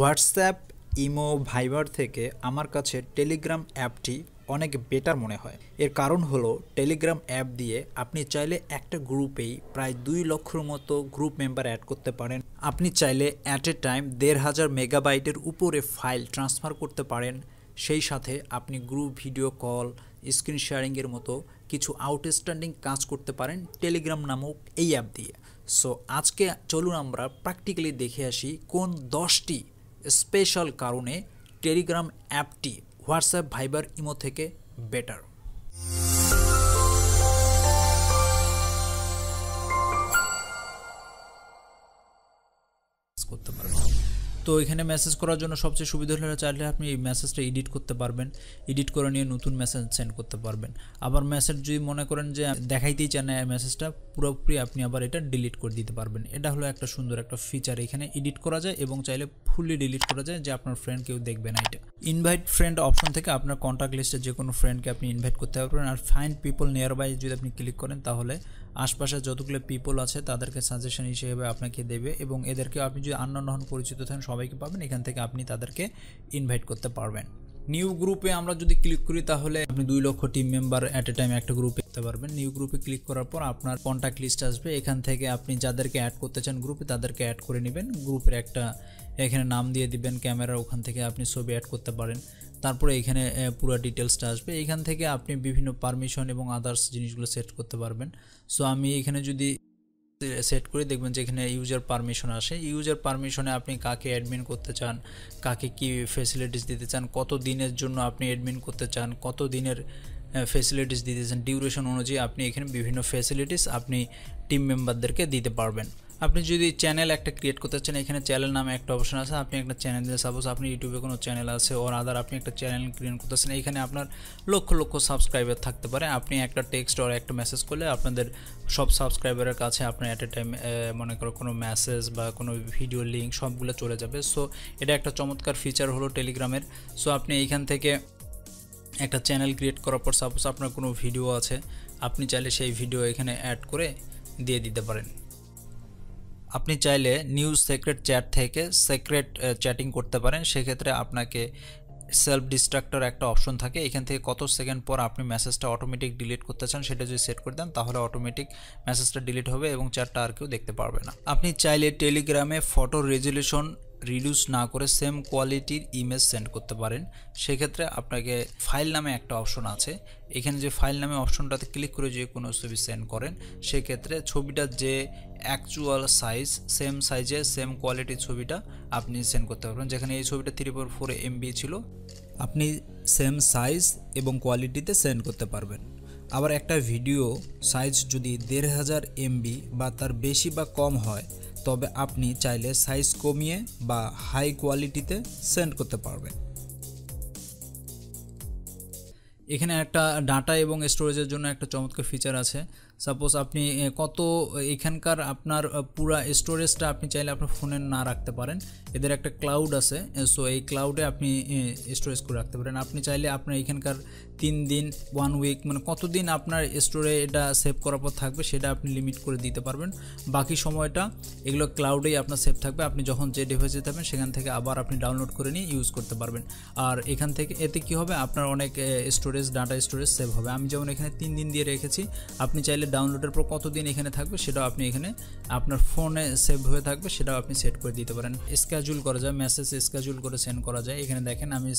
WhatsApp, imo, ভাইবার থেকে আমার কাছে টেলিগ্রাম অ্যাপটি অনেক বেটার মনে হয়। এর কারণ হলো টেলিগ্রাম অ্যাপ দিয়ে আপনি চাইলে একটা গ্রুপেই প্রায় 2 লক্ষর মতো গ্রুপ মেম্বার অ্যাড করতে পারেন। আপনি চাইলে অ্যাট এ টাইম 1,500 মেগাবাইটের উপরে ফাইল ট্রান্সফার করতে পারেন। সেই সাথে আপনি গ্রুপ ভিডিও কল, স্ক্রিন শেয়ারিংয়ের মতো কিছু আউটস্ট্যান্ডিং কাজ করতে পারেন টেলিগ্রাম নামক এই অ্যাপ দিয়ে। সো আজকে চলুন আমরা প্র্যাকটিক্যালি দেখে আসি কোন 10টি স্পেশাল কারণে টেলিগ্রাম অ্যাপটি হোয়াটসঅ্যাপ, ভাইবার, ইমো থেকে বেটার। করতে পারবেন। তো এখানে মেসেজ করার জন্য সবচেয়ে সুবিধা হলো চাইলে আপনি এই মেসেজটা এডিট করতে পারবেন, এডিট করে নিয়ে নতুন মেসেজ সেন্ড করতে পারবেন। আবার মেসেজ যদি মনে করেন যে দেখাইতেই চান না মেসেজটা, পুরোপুরি আপনি আবার এটা ডিলিট করে দিতে পারবেন। এটা হলো একটা সুন্দর একটা ফিচার, এখানে এডিট করা যায় এবং চাইলে ফুললি ডিলিট করা যায় যে আপনার ফ্রেন্ড কেউ দেখবে না। এটা ইনভাইট ফ্রেন্ড অপশন থেকে আপনার কন্ট্যাক্ট লিস্টে যে কোনো ফ্রেন্ডকে আপনি ইনভাইট করতে পারবেন। আর ফাইন্ড পিপল নিয়ার বাই যদি আপনি ক্লিক করেন তাহলে আশপাশে যতগুলো পিপল আছে তাদেরকে সাজেশন হিসেবে আপনাকে দেবে এবং এদেরকে আপনি যদি আননোন হন, পরিচিত থাকেন, সবাইকে পাবেন। এখান থেকে আপনি তাদেরকে ইনভাইট করতে পারবেন। নিউ গ্রুপে আমরা যদি ক্লিক করি তাহলে আপনি 2 লক্ষ team member at a time একটা গ্রুপে করতে পারবেন। নিউ গ্রুপে ক্লিক করার পর আপনার কন্ট্যাক্ট লিস্ট আসবে, এখান থেকে আপনি যাদেরকে অ্যাড করতে চান গ্রুপে তাদেরকে অ্যাড করে নেবেন। গ্রুপের একটা এখানে নাম দিয়ে দিবেন, ক্যামেরার ওখান থেকে আপনি ছবি অ্যাড করতে পারেন। তারপরে এখানে পুরো ডিটেলসটা আসবে, এখান থেকে আপনি বিভিন্ন পারমিশন এবং আদার্স জিনিসগুলো সেট করতে পারবেন। সো আমি এখানে যদি সেট করে দেখবেন যে এখানে ইউজার পারমিশন আসে। ইউজার পারমিশনে আপনি কাকে অ্যাডমিন করতে চান, কাকে কি ফ্যাসিলিটিস দিতে চান, কত দিনের জন্য আপনি অ্যাডমিন করতে চান, কত দিনের ফ্যাসিলিটিস দিতে চান, ডিউরেশন অনুযায়ী আপনি এখানে বিভিন্ন ফ্যাসিলিটিস আপনি টিম মেম্বারদেরকে দিতে পারবেন। আপনি যদি চ্যানেল একটা ক্রিয়েট করতে চান, এখানে চ্যানেল নামে একটা অপশন আছে, আপনি একটা চ্যানেল দিয়ে, সাপোজ আপনি ইউটিউবে কোনো চ্যানেল আছে ওর আদার আপনি একটা চ্যানেল ক্রিয়েট করতেছেন, এখানে আপনার লক্ষ লক্ষ সাবস্ক্রাইবার থাকতে পারে। আপনি একটা টেক্সট আর একটা মেসেজ করলে আপনাদের সব সাবস্ক্রাইবারের কাছে আপনার অ্যাট এ টাইম মনে করো কোনো মেসেজ বা কোনো ভিডিও লিঙ্ক সবগুলো চলে যাবে। সো এটা একটা চমৎকার ফিচার হলো টেলিগ্রামের। সো আপনি এইখান থেকে একটা চ্যানেল ক্রিয়েট করার পর সাপোজ আপনার কোনো ভিডিও আছে, আপনি চাইলে সেই ভিডিও এখানে অ্যাড করে দিয়ে দিতে পারেন। আপনি চাইলে নিউজ সিক্রেট চ্যাট থেকে সিক্রেট চ্যাটিং করতে পারেন। সেক্ষেত্রে আপনাকে সেলফ ডিস্ট্রাক্টর একটা অপশন থাকে, এখান থেকে কত সেকেন্ড পর আপনি মেসেজটা অটোমেটিক ডিলিট করতে চান সেটা যদি সেট করে দেন তাহলে অটোমেটিক মেসেজটা ডিলিট হবে এবং চ্যাটটা আর কেউ দেখতে পারবে না। আপনি চাইলে টেলিগ্রামে ফটো রেজলিউশন রিডিউস না করে সেম কোয়ালিটির ইমেজ সেন্ড করতে পারেন। সেক্ষেত্রে আপনাকে ফাইল নামে একটা অপশন আছে, এখানে যে ফাইল নামে অপশনটাতে ক্লিক করে যে কোনো ছবি সেন্ড করেন সেক্ষেত্রে ছবিটার যে অ্যাকচুয়াল সাইজ সেম সাইজে সেম কোয়ালিটির ছবিটা আপনি সেন্ড করতে পারবেন। যেখানে এই ছবিটা 3.4 MB ছিল, আপনি সেম সাইজ এবং কোয়ালিটিতে সেন্ড করতে পারবেন। আবার একটা ভিডিও সাইজ যদি 1,500 MB বা তার বেশি বা কম হয় তবে আপনি চাইলে সাইজ কমিয়ে বা হাই কোয়ালিটিতে সেন্ড করতে পারবেন। এখানে একটা ডাটা এবং স্টোরেজের জন্য একটা চমৎকার ফিচার আছে। সাপোজ আপনি কত এখানকার আপনার পুরা স্টোরেজটা আপনি চাইলে আপনার ফোনে না রাখতে পারেন, এদের একটা ক্লাউড আছে। সো এই ক্লাউডে আপনি স্টোরেজ করে রাখতে পারেন। আপনি চাইলে আপনার এখানকার 3 দিন, 1 উইক, মানে কতদিন আপনার স্টোরে এটা সেভ করার পর থাকবে সেটা আপনি লিমিট করে দিতে পারবেন। বাকি সময়টা এগুলো ক্লাউডেই আপনার সেভ থাকবে, আপনি যখন যে ডিভাইসে থাকবেন সেখান থেকে আবার আপনি ডাউনলোড করে নিয়ে ইউজ করতে পারবেন। আর এখান থেকে এতে কি হবে, আপনার অনেক স্টোরেজ, ডাটা স্টোরেজ সেভ হবে। আমি যেমন এখানে 3 দিন দিয়ে রেখেছি, আপনি চাইলে ডাউনলোডের পর কতদিন এখানে থাকবে সেটাও আপনি এখানে আপনার ফোনে সেভ হয়ে থাকবে সেটাও আপনি সেট করে দিতে পারেন। স্কেজুল করা যায়, মেসেজ স্কেজুল করে সেন্ড করা যায়। এখানে দেখেন আমি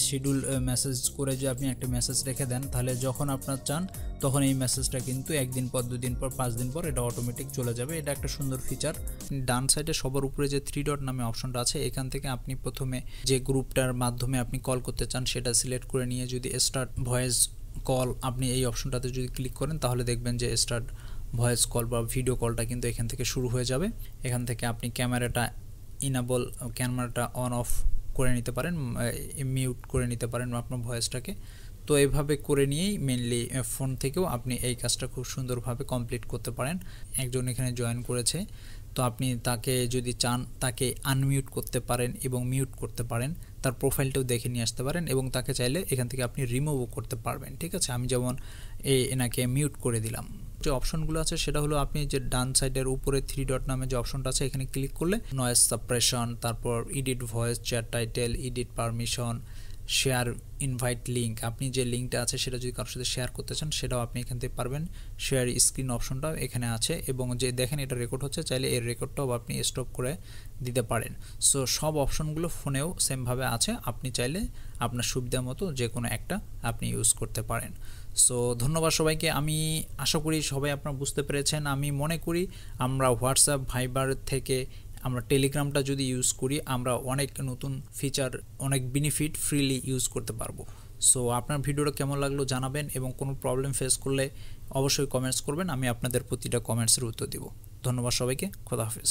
শিডিউল মেসেজ করে যে আপনি একটা মেসেজ রেখে দেন তাহলে যখন আপনার চান তখন এই মেসেজটা কিন্তু 1 দিন পর, 2 দিন পর, 5 দিন পর এটা অটোমেটিক চলে যাবে। এটা একটা সুন্দর ফিচার। ডান সাইডে সবার উপরে যে 3 ডট নামে অপশনটা আছে এখান থেকে আপনি প্রথমে যে গ্রুপটার মাধ্যমে আপনি কল করতে চান সেটা সিলেক্ট করে নিয়ে যদি স্টার্ট ভয়েস কল আপনি এই অপশনটাতে যদি ক্লিক করেন তাহলে দেখবেন যে স্টার্ট ভয়েস কল বা ভিডিও কলটা কিন্তু এখান থেকে শুরু হয়ে যাবে। এখান থেকে আপনি ক্যামেরাটা ইনেবল, ক্যামেরাটা অন অফ করে নিতে পারেন, মিউট করে নিতে পারেন আপনার ভয়েসটাকে। তো এইভাবে করে নিয়েই মেনলি ফোন থেকেও আপনি এই কাজটা খুব সুন্দরভাবে কমপ্লিট করতে পারেন। একজন এখানে জয়েন করেছে, তো আপনি তাকে যদি চান তাকে আনমিউট করতে পারেন এবং মিউট করতে পারেন, তার প্রোফাইলটাও দেখে নিয়ে আসতে পারেন এবং তাকে চাইলে এখান থেকে আপনি রিমুভও করতে পারবেন। ঠিক আছে, আমি যেমন এনাকে মিউট করে দিলাম। যে অপশনগুলো আছে সেটা হলো আপনি যে ডান সাইডের উপরে 3 ডট নামে যে অপশনটা আছে এখানে ক্লিক করলে নয়েজ সাপ্রেশন, তারপর edit voice, chat title, edit permission, share invite link, আপনি যে লিঙ্কটা আছে সেটা যদি কারোর সাথে শেয়ার করতে চান সেটাও আপনি এখান থেকে পারবেন। শেয়ার স্ক্রিন অপশনটাও এখানে আছে এবং যে দেখেন এটা রেকর্ড হচ্ছে, চাইলে এর রেকর্ডটাও আপনি স্টপ করে দিতে পারেন। সো সব অপশনগুলো ফোনেও সেমভাবে আছে, আপনি চাইলে আপনার সুবিধা মতো যে কোনো একটা আপনি ইউজ করতে পারেন। সো ধন্যবাদ সবাইকে। আমি আশা করি সবাই আপনারা বুঝতে পেরেছেন। আমি মনে করি আমরা হোয়াটসঅ্যাপ, ভাইবার থেকে আমরা টেলিগ্রামটা যদি ইউজ করি আমরা অনেক নতুন ফিচার, অনেক বেনিফিট ফ্রিলি ইউজ করতে পারবো। সো আপনার ভিডিওটা কেমন লাগলো জানাবেন এবং কোনো প্রবলেম ফেস করলে অবশ্যই কমেন্টস করবেন, আমি আপনাদের প্রতিটা কমেন্টসের উত্তর দিব। ধন্যবাদ সবাইকে, খোদা হাফেজ।